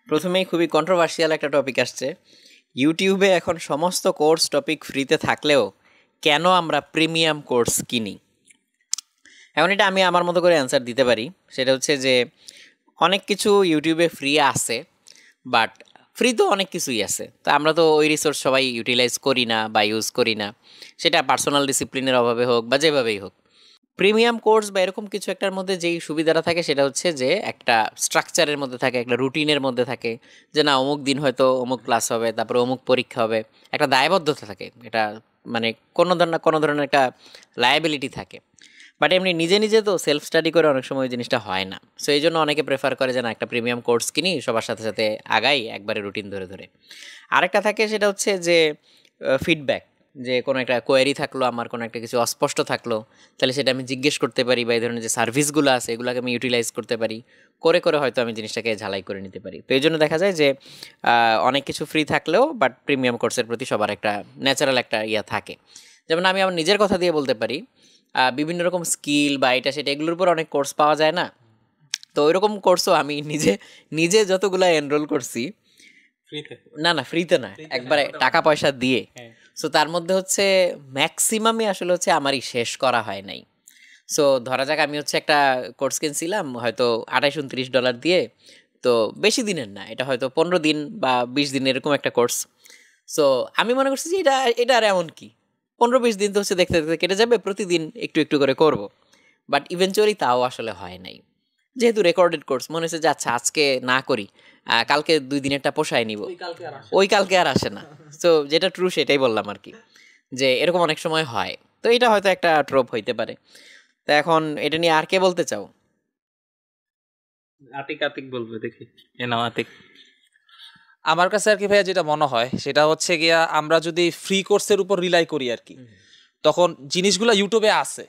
প্রথমেই খুবই কন্ট্রোভার্সিয়াল একটা টপিক আসছে। ইউটিউবে এখন সমস্ত কোর্স টপিক ফ্রিতে থাকলেও কেন আমরা প্রিমিয়াম কোর্স কিনি? এখন এটা আমি আমার মতো করে অ্যান্সার দিতে পারি। সেটা হচ্ছে যে অনেক কিছু ইউটিউবে ফ্রি আছে, বাট ফ্রি তো অনেক কিছুই আছে, তো আমরা তো ওই রিসোর্স সবাই ইউটিলাইজ করি না বা ইউজ করি না, সেটা পার্সোনাল ডিসিপ্লিনের অভাবে হোক বা যেভাবেই হোক। প্রিমিয়াম কোর্স বা এরকম কিছু একটার মধ্যে যেই সুবিধাটা থাকে সেটা হচ্ছে যে একটা স্ট্রাকচারের মধ্যে থাকে, একটা রুটিনের মধ্যে থাকে, যে না অমুক দিন হয়তো অমুক ক্লাস হবে, তারপরে অমুক পরীক্ষা হবে, একটা দায়বদ্ধতা থাকে, এটা মানে কোনো ধরনের একটা লায়াবিলিটি থাকে। বাট এমনি নিজে নিজে তো সেলফ স্টাডি করে অনেক সময় ওই জিনিসটা হয় না। সো এই জন্য অনেকে প্রেফার করে যে না একটা প্রিমিয়াম কোর্স কিনি, সবার সাথে সাথে আগাই একবারে রুটিন ধরে ধরে। আরেকটা থাকে সেটা হচ্ছে যে ফিডব্যাক, যে কোনো একটা কোয়ারি থাকলো, আমার কোনো একটা কিছু অস্পষ্ট থাকলো, তাহলে সেটা আমি জিজ্ঞেস করতে পারি, বা এই ধরনের যে সার্ভিসগুলো আছে এগুলোকে আমি ইউটিলাইজ করতে পারি, করে করে হয়তো আমি জিনিসটাকে ঝালাই করে নিতে পারি। তো এই জন্য দেখা যায় যে অনেক কিছু ফ্রি থাকলেও বাট প্রিমিয়াম কোর্সের প্রতি সবার একটা ন্যাচারাল একটা ইয়া থাকে। যেমন আমি আমার নিজের কথা দিয়ে বলতে পারি, বিভিন্ন রকম স্কিল বা এটা সেটা এগুলোর উপর অনেক কোর্স পাওয়া যায় না, তো ওইরকম কোর্সও আমি নিজে নিজে যতগুলো এনরোল করছি, না না ফ্রিতে না, একবারে টাকা পয়সা দিয়ে। সো তার মধ্যে হচ্ছে ম্যাক্সিমামই আসলে হচ্ছে আমারই শেষ করা হয় নাই। সো ধরা যাক আমি হচ্ছে একটা কোর্স কিনছিলাম হয়তো $28-29 দিয়ে, তো বেশি দিনের না, এটা হয়তো 15 দিন বা 20 দিন এরকম একটা কোর্স। সো আমি মনে করছি যে এটা এটা আর এমন কি, 15-20 দিন তো হচ্ছে দেখতে দেখতে কেটে যাবে, প্রতিদিন একটু একটু করে করব। বাট ইভেনচুয়ালি তাও আসলে হয় নাই, যেহেতু রেকর্ডেড কোর্স মনে হচ্ছে যে আচ্ছা আজকে না করি, কালকে 2 দিনেরটা পোষায় নিব, ওই কালকে আর আসে না। সো যেটা ট্রু সেটাই বললাম আর কি, যে এরকম অনেক সময় হয়। তো এটা হয়তো একটা ট্রোপ হইতে পারে। তো এখন এটা নিয়ে আর কে বলতে চাও? আতিক আতিক বলবে, দেখি এ নাও আতিক। আমার কাছে আর কি ভাইয়া যেটা মনে হয় সেটা হচ্ছে গিয়া, আমরা যদি ফ্রি কোর্সের উপর রিলাই করি আর কি, তখন জিনিসগুলো ইউটিউবে আছে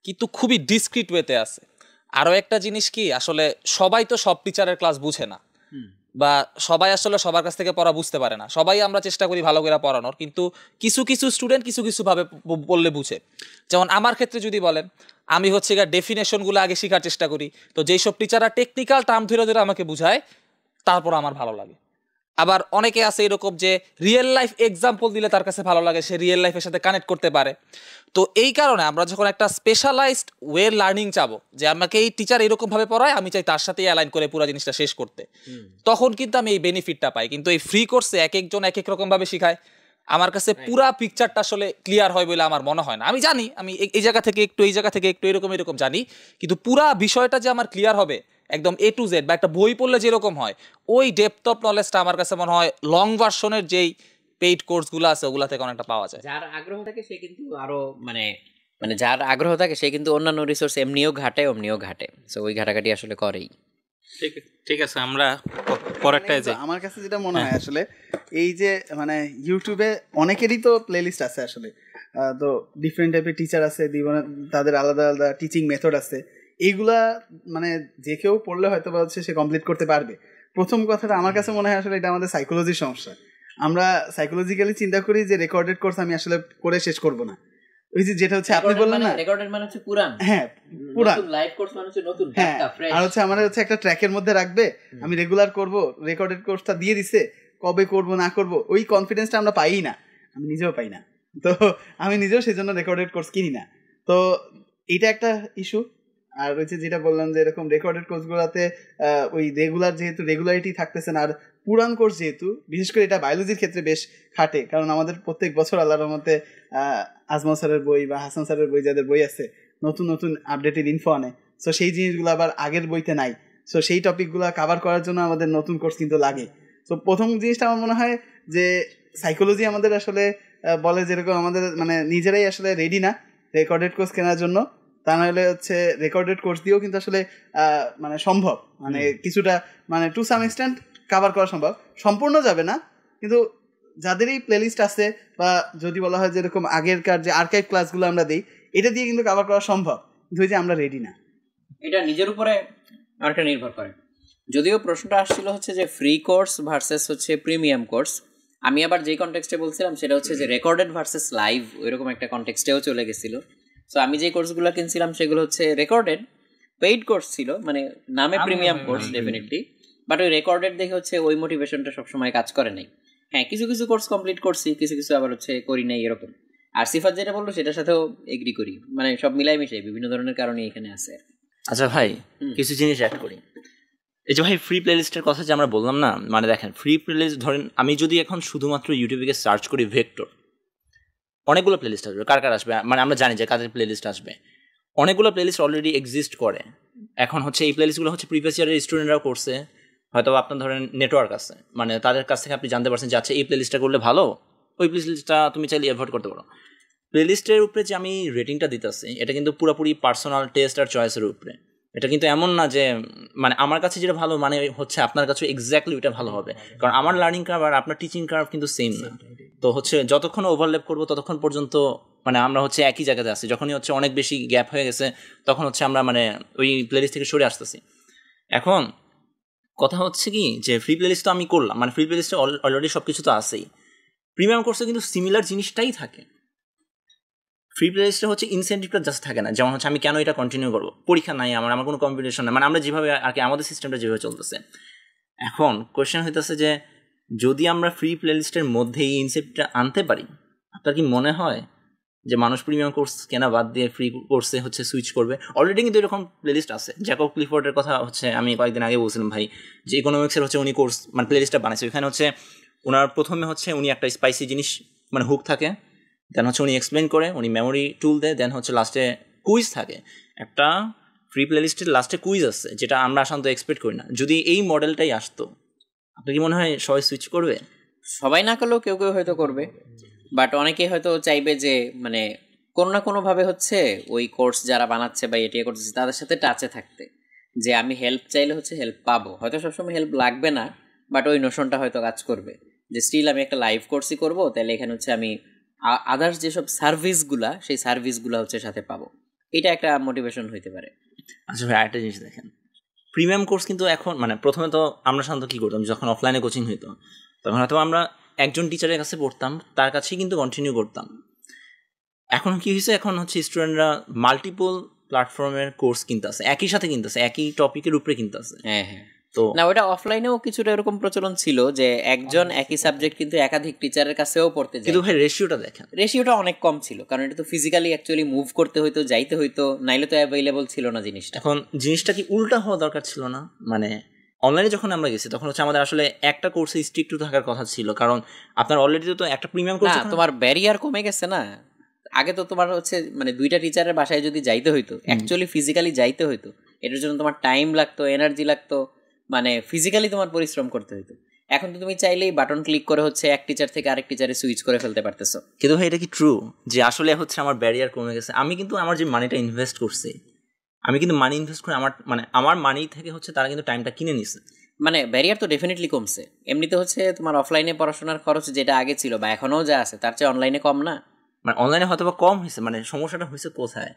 কিন্তু খুবই ডিসক্রিট ওয়েতে আছে। আরও একটা জিনিস কি, আসলে সবাই তো সব টিচারের ক্লাস বুঝে না, বা সবাই আসলে সবার কাছ থেকে পড়া বুঝতে পারে না। সবাই আমরা চেষ্টা করি ভালো করে পড়ানোর, কিন্তু কিছু কিছু স্টুডেন্ট কিছু কিছু ভাবে বললে বুঝে। যেমন আমার ক্ষেত্রে যদি বলেন, আমি হচ্ছে গিয়ে ডেফিনেশনগুলো আগে শেখার চেষ্টা করি, তো যেই সব টিচাররা টেকনিক্যাল টার্ম ধরে ধরে আমাকে বুঝায় তারপর আমার ভালো লাগে। আবার অনেকে আছে এরকম যে রিয়েল লাইফ এক্সাম্পল দিলে তার কাছে ভালো লাগে, সে রিয়েল লাইফের সাথে কানেক্ট করতে পারে। তো এই কারণে আমরা যখন একটা স্পেশালাইজড ওয়ে লার্নিং চাবো, যে আমাকে এই টিচার এরকম ভাবে পড়ায়, আমি চাই তার সাথেই অ্যালাইন করে পুরো জিনিসটা শেষ করতে, তখন কিন্তু আমি এই বেনিফিটটা পাই। কিন্তু এই ফ্রি কোর্সে এক একজন এক এক রকম ভাবে শিখায়, আমার কাছে পুরা পিকচারটা আসলে ক্লিয়ার হয় বলে আমার মনে হয় না। আমি জানি আমি এই জায়গা থেকে একটু, এই জায়গা থেকে একটু, এরকম এরকম জানি, কিন্তু পুরা বিষয়টা যে আমার ক্লিয়ার হবে একদম A to Z, বা একটা বই পড়লে যেরকম হয় ওই ডেপথ অফ নলেজটা আমার কাছে মনে হয় লং ভার্সনের যেই পেইড কোর্সগুলো আছে ওগুলা থেকে অনেকটা পাওয়া যায়। যার আগ্রহ থাকে সে কিন্তু আরো মানে মানে যার আগ্রহ থাকে সে কিন্তু অন্যান্য রিসোর্স এমনিও ঘাটে অমনিও ঘাটে, সো ওই ঘাটাঘাটি আসলে করেই। ঠিক আছে, আমরা পরেরটা যে আমার কাছে যেটা মনে হয় আসলে এই যে মানে ইউটিউবে অনেকেরই তো প্লেলিস্ট আছে আসলে, তো ডিফারেন্ট টাইপের টিচার আছে, তাদের আলাদা আলাদা টিচিং মেথড আছে, এইগুলা মানে যে কেউ পড়লে হয়তো বা হচ্ছে সে কমপ্লিট করতে পারবে। প্রথম কথাটা আমার কাছে মনে হয় আসলে এটা আমাদের সাইকোলজির সমস্যা। আমরা সাইকোলজিক্যালি চিন্তা করি যে রেকর্ডেড কোর্স আমি আসলে করে শেষ করব না, ওই যে যেটা হচ্ছে আপনি বললেন না, রেকর্ডেড মানে হচ্ছে পুরান, হ্যাঁ পুরান, লাইভ কোর্স মানে হচ্ছে নতুন, হ্যাঁ। আর হচ্ছে আমার হচ্ছে একটা ট্র্যাকের মধ্যে রাখবে, আমি রেগুলার করব, রেকর্ডেড কোর্সটা দিয়ে দিছে, কবে করব না করব ওই কনফিডেন্সটা আমরা পাই না, আমি নিজেও পাই না। তো আমি নিজেও সেই জন্য রেকর্ডেড কোর্স কিনি না। তো এইটা একটা ইস্যু। আর হচ্ছে যেটা বললাম যে এরকম রেকর্ডেড কোর্সগুলোতে ওই রেগুলার যেহেতু রেগুলারিটি থাকতেছে না, আর পুরান কোর্স যেহেতু, বিশেষ করে এটা বায়োলজির ক্ষেত্রে বেশ খাটে, কারণ আমাদের প্রত্যেক বছর আল্লাহর রহমতে আজমল স্যারের বই বা হাসান স্যারের বই, যাদের বই আছে, নতুন নতুন আপডেটেড ইনফো আনে। সো সেই জিনিসগুলো আবার আগের বইতে নাই, সো সেই টপিকগুলো কাভার করার জন্য আমাদের নতুন কোর্স কিন্তু লাগে। সো প্রথম জিনিসটা আমার মনে হয় যে সাইকোলজি আমাদের আসলে বলে যেরকম আমাদের মানে নিজেরাই আসলে রেডি না রেকর্ডেড কোর্স কেনার জন্য, তা নাহলে হচ্ছে রেকর্ডেড কোর্স দিয়েও কিন্তু আসলে মানে সম্ভব, মানে কিছুটা মানে টু সাম এক্সটেন্ট কাভার করা সম্ভব, সম্পূর্ণ যাবে না, কিন্তু যাদেরই প্লেলিস্ট আছে বা যদি বলা হয় যেরকম আগেরকার যে আর্কাইভ ক্লাসগুলো আমরা দিই, এটা দিয়ে কিন্তু কাভার করা সম্ভব, কিন্তু যে আমরা রেডি না। এটা নিজের উপরে আরেকটা নির্ভর করে। যদিও প্রশ্নটা আসছিল হচ্ছে যে ফ্রি কোর্স ভার্সেস হচ্ছে প্রিমিয়াম কোর্স, আমি আবার যে কনটেক্সটে বলছিলাম সেটা হচ্ছে যে রেকর্ডেড ভার্সেস লাইভ, ওইরকম একটা কনটেক্সটেও চলে গেছিলো। সো আমি যে কোর্সগুলো কিনছিলাম সেগুলো হচ্ছে রেকর্ডেড পেইড কোর্স ছিল, মানে নামে প্রিমিয়াম কোর্স ডেফিনেটলি, বাট ওই রেকর্ডেড দেখে হচ্ছে ওই মোটিভেশনটা সবসময় কাজ করে নাই। হ্যাঁ, কিছু কিছু কোর্স কমপ্লিট করছি, কিছু কিছু আবার হচ্ছে করি নাই এরকম। আর সিফাত যেটা বললো সেটার সাথেও এগ্রি করি, মানে সব মিলাই মিশাই বিভিন্ন ধরনের কারণে এখানে আছে। আচ্ছা ভাই, কিছু জিনিস অ্যাড করি। এই যে ভাই ফ্রি প্লেলিস্টের কথা যে আমরা বললাম না, মানে দেখেন ফ্রি প্লেলিস্ট ধরেন আমি যদি এখন শুধুমাত্র ইউটিউবে সার্চ করি ভেক্টর, অনেকগুলো প্লেলিস্ট আসবে। কার কার আসবে মানে আমরা জানি যে কাদের প্লেলিস্ট আসবে। অনেকগুলো প্লেলিস্ট অলরেডি এক্সিস্ট করে। এখন হচ্ছে এই প্লেলিস্টগুলো হচ্ছে প্রিভিয়াস ইয়ারের স্টুডেন্টরাও করছে, হয়তো আপনার ধরেন নেটওয়ার্ক আছে, মানে তাদের কাছ থেকে আপনি জানতে পারছেন যে আচ্ছা এই প্লেলিস্টটা করলে ভালো, ওই প্লেলিস্টটা তুমি চাইলে অ্যাভয়েড করতে পারো। প্লেলিস্টের উপরে যে আমি রেটিংটা দিতেছি এটা কিন্তু পুরোপুরি পার্সোনাল টেস্ট আর চয়েসের উপরে। এটা কিন্তু এমন না যে মানে আমার কাছে যেটা ভালো মানে হচ্ছে আপনার কাছে এক্স্যাক্টলি ওইটা ভালো হবে, কারণ আমার লার্নিং কার্ভ আর আপনার টিচিং কার্ভ কিন্তু সেম না। তো হচ্ছে যতক্ষণ ওভারল্যাপ করবো ততক্ষণ পর্যন্ত মানে আমরা হচ্ছে একই জায়গাতে আছি। যখনই হচ্ছে অনেক বেশি গ্যাপ হয়ে গেছে তখন হচ্ছে আমরা মানে ওই প্লেলিস্ট থেকে সরে আসতেছি। এখন কথা হচ্ছে কি যে ফ্রি প্লেলিস্ট তো আমি করলাম, মানে ফ্রি প্লেলিস্টে অলরেডি সব কিছু তো আছেই। প্রিমিয়াম কোর্সে কিন্তু সিমিলার জিনিসটাই থাকে। ফ্রি প্লেলিস্টে হচ্ছে ইনসেন্টিভটা জাস্ট থাকে না, যেমন হচ্ছে আমি কেন এটা কন্টিনিউ করবো, পরীক্ষা নাই আমার কোনো কম্পিটিশন নাই, মানে আমরা যেভাবে আর কি আমাদের সিস্টেমটা যেভাবে চলতেছে। এখন কোয়েশ্চেন হইতেছে যে যদি আমরা ফ্রি প্লেলিস্টের মধ্যে এই ইনসেন্টিভটা আনতে পারি, আপনার কি মনে হয় যে মানুষ প্রিমিয়াম কোর্স কেনা বাদ দিয়ে ফ্রি কোর্সে হচ্ছে সুইচ করবে? অলরেডি কিন্তু এরকম প্লেলিস্ট আছে। জ্যাকব ক্লিফোর্ডের কথা হচ্ছে আমি কয়েকদিন আগে বলছিলাম ভাই, যে ইকোনমিক্সের হচ্ছে উনি কোর্স মানে প্লেলিস্টটা বানাইছে। ওইখানে হচ্ছে ওনার প্রথমে হচ্ছে উনি একটা স্পাইসি জিনিস মানে হুক থাকে, দেন হচ্ছে উনি এক্সপ্লেন করে, উনি মেমোরি টুল দেয়, দেন হচ্ছে লাস্টে কুইজ থাকে। একটা ফ্রি প্লেলিস্টের লাস্টে কুইজ আছে যেটা আমরা সাধারণত এক্সপেক্ট করি না। যদি এই মডেলটাই আসতো, আপনার কি মনে হয় সবাই সুইচ করবে? সবাই না করলেও কেউ কেউ হয়তো করবে, বাট অনেকে হয়তো চাইবে যে মানে কোনো না কোনোভাবে হচ্ছে ওই কোর্স যারা বানাচ্ছে বা এটিএ করতেছে তাদের সাথে টাচে থাকতে, যে আমি হেল্প চাইলে হচ্ছে হেল্প পাবো। হয়তো সবসময় হেল্প লাগবে না, বাট ওই নোশনটা হয়তো কাজ করবে যে স্টিল আমি একটা লাইভ কোর্সই করবো, তাহলে এখানে হচ্ছে আমি আদার্স যেসব সার্ভিসগুলা সেই সার্ভিসগুলা হচ্ছে সাথে পাবো। এটা একটা মোটিভেশন হইতে পারে। আচ্ছা ভাই, আরেকটা জিনিস দেখেন, প্রিমিয়াম কোর্স কিন্তু এখন মানে প্রথমে তো আমরা সাধারণত কী করতাম, যখন অফলাইনে কোচিং হইতো তখন হয়তো আমরা একজন টিচারের কাছে পড়তাম, তার কাছেই কিন্তু কন্টিনিউ করতাম। এখন কি হয়েছে, এখন হচ্ছে স্টুডেন্টরা মাল্টিপল প্ল্যাটফর্মের কোর্স কিনতেছে, একই সাথে কিনতেছে, একই টপিকের উপরে কিনতেছে। হ্যাঁ হ্যাঁ, তো না ওটা অফলাইনেও কিছুটা এরকম প্রচলন ছিল যে একজন একই সাবজেক্ট কিন্তু একাধিক টিচারের কাছেও পড়তে যায়। কিন্তু ভাই রেশিওটা দেখেন, রেশিওটা অনেক কম ছিল, কারণ এটা তো ফিজিক্যালি অ্যাকচুয়ালি মুভ করতে হইতো, যাইতে হইতো, নাইলে তো অ্যাভেলেবল ছিল না জিনিসটা। এখন জিনিসটা কি উল্টা হওয়া দরকার ছিল না? মানে অনলাইনে যখন আমরা গেছি তখন হচ্ছে আমাদের আসলে একটা কোর্সে স্ট্রিক্ট থাকার কথা ছিল, কারণ আপনার অলরেডি তো একটা প্রিমিয়াম কোর্স, তোমার ব্যারিয়ার কমে গেছে না। আগে তো তোমার হচ্ছে মানে দুইটা টিচারের বাসায় যদি যাইতে হইতো, অ্যাকচুয়ালি ফিজিক্যালি যাইতে হইতো, এটার জন্য তোমার টাইম লাগতো, এনার্জি লাগতো, মানে ফিজিক্যালি তোমার পরিশ্রম করতে হইতো। এখন তো তুমি চাইলেই বাটন ক্লিক করে হচ্ছে এক টিচার থেকে আরেক টিচারে সুইচ করে ফেলতে পারতেছো। কিন্তু ভাই এটা কি ট্রু যে আসলে হচ্ছে আমার ব্যারিয়ার কমে গেছে? আমি কিন্তু আমার যে মানিটা ইনভেস্ট করছি, আমি কিন্তু মানি ইনভেস্ট করে আমার মানি থেকে হচ্ছে তারা কিন্তু টাইমটা কিনে নিছে। মানে ব্যারিয়ার তো ডেফিনেটলি কমছে। এমনিতে হচ্ছে তোমার অফলাইনে পড়াশোনার খরচ যেটা আগে ছিল বা এখনও যা আছে তার চেয়ে অনলাইনে কম না? মানে অনলাইনে হয়তো বা কম হয়েছে, মানে সমস্যাটা হয়েছে কোথায়?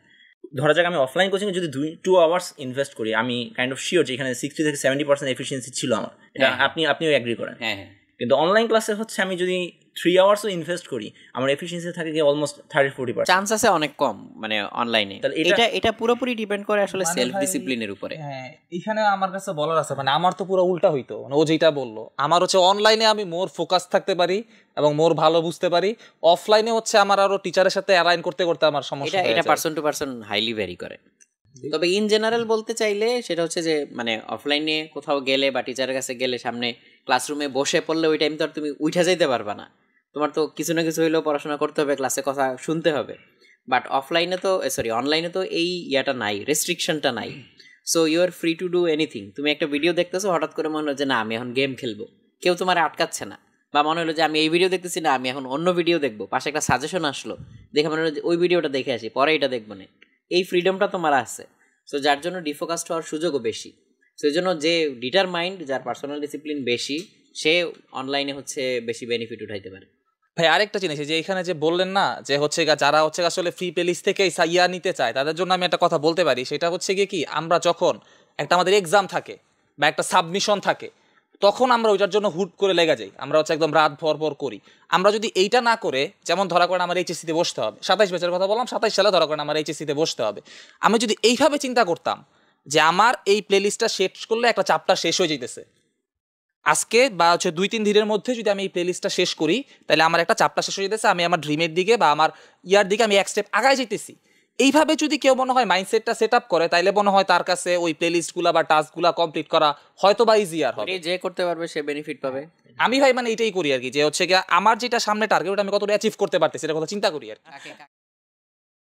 ধরা যাক আমি অফলাইন কোচিংয়ে যদি 2 আওয়ার্স ইনভেস্ট করি, আমি কাইন্ড অফ শিওর যে এখানে 60 থেকে 70% এফিসিয়েন্সি ছিল আমার। এটা আপনিও এগ্রি করেন? হ্যাঁ হ্যাঁ। কিন্তু অনলাইন ক্লাসে হচ্ছে আমি যদি 3 আওয়ার্সও ইনভেস্ট করি, আমার এফিসিয়েন্সি থাকে গিয়ে অলমোস্ট 30-40%। চান্স আছে অনেক কম মানে অনলাইনে। এটা পুরোপুরি ডিপেন্ড করে আসলে সেলফ ডিসিপ্লিনের উপরে। হ্যাঁ, এখানে আমার কাছে বলার আছে, মানে আমার তো পুরো উল্টা হইতো, মানে ও যেটা বললো, আমার হচ্ছে অনলাইনে আমি মোর ফোকাস থাকতে পারি এবং মোর ভালো বুঝতে পারি, অফলাইনে হচ্ছে আমার আরো টিচারের সাথে অ্যালাইন করতে করতে আমার সমস্যা। এটা person to person highly vary করে। তবে ইন জেনারেল বলতে চাইলে সেটা হচ্ছে যে মানে অফলাইনে কোথাও গেলে বা টিচারের কাছে গেলে সামনে ক্লাসরুমে বসে পড়লে ওই টাইম তো আর তুমি উঠে যাইতে পারবা না, তোমার তো কিছু না কিছু হইলেও পড়াশোনা করতে হবে, ক্লাসে কথা শুনতে হবে। বাট অনলাইনে তো এই ইয়াটা নাই, রেস্ট্রিকশনটা নাই। So you are free to do anything. তুমি একটা ভিডিও দেখতেছো, হঠাৎ করে মনে হলো যে না আমি এখন গেম খেলবো, কেউ তোমার আটকাচ্ছে না। বা মনে হলো যে আমি এই ভিডিও দেখতেছি না, আমি এখন অন্য ভিডিও দেখবো, পাশে একটা সাজেশন আসলো, দেখে মনে হলো যে ওই ভিডিওটা দেখে আসি, পরে এটা দেখবো না। এই ফ্রিডমটা তোমার আছে। সো যার জন্য ডিফোকাসড হওয়ার সুযোগও বেশি। সেই জন্য যে ডিটারমাইন্ড, যার পার্সোনাল ডিসিপ্লিন বেশি, সে অনলাইনে হচ্ছে বেশি বেনিফিট উঠাইতে পারে। ভাই আরেকটা জিনিস, যে এখানে যে বললেন না যে হচ্ছে যারা হচ্ছে আসলে ফ্রি প্লেলিস্ট থেকে ইয়া নিতে চায় তাদের জন্য আমি একটা কথা বলতে পারি, সেটা হচ্ছে গিয়ে কি, আমরা যখন একটা আমাদের এক্সাম থাকে বা একটা সাবমিশন থাকে তখন আমরা ওইটার জন্য হুট করে লেগে যাই, আমরা হচ্ছে একদম রাত ভর করি। আমরা যদি এইটা না করে, যেমন ধরা করেন আমার এইচএসসিতে বসতে হবে, 27 ব্যাচের কথা বললাম, 27 সালে ধরা করেন আমার এইচএসসিতে বসতে হবে, আমি যদি এইভাবে চিন্তা করতাম যে আমার এই প্লেলিস্টটা শেষ করলে একটা চ্যাপ্টার শেষ হয়ে যেতেছে, আজকে বা হচ্ছে 2-3 দিনের মধ্যে যদি আমি এই প্লেলিস্টটা শেষ করি, তাহলে আমার একটা চাপটা শেষ হয়ে যেতেছে, আমি আমার ড্রিমের দিকে বা আমার ইয়ার দিকে আমি এক স্টেপ আগায় যেতেছি। এইভাবে যদি কেউ মনে হয় মাইন্ডসেটটা সেট আপ করে, তাইলে মনে হয় তার কাছে ওই প্লেলিস্টগুলা বা টাস্কগুলা কমপ্লিট করা হয়তো বা ইজিয়ার হবে। যে করতে পারবে সে বেনিফিট পাবে। আমি ভাই মানে এটাই করি আর কি, যে হচ্ছে কি আমার যেটা সামনে টার্গেট ওটা আমি কতটা অ্যাচিভ করতে পারতেছি, এটা কথা চিন্তা করি আর কি।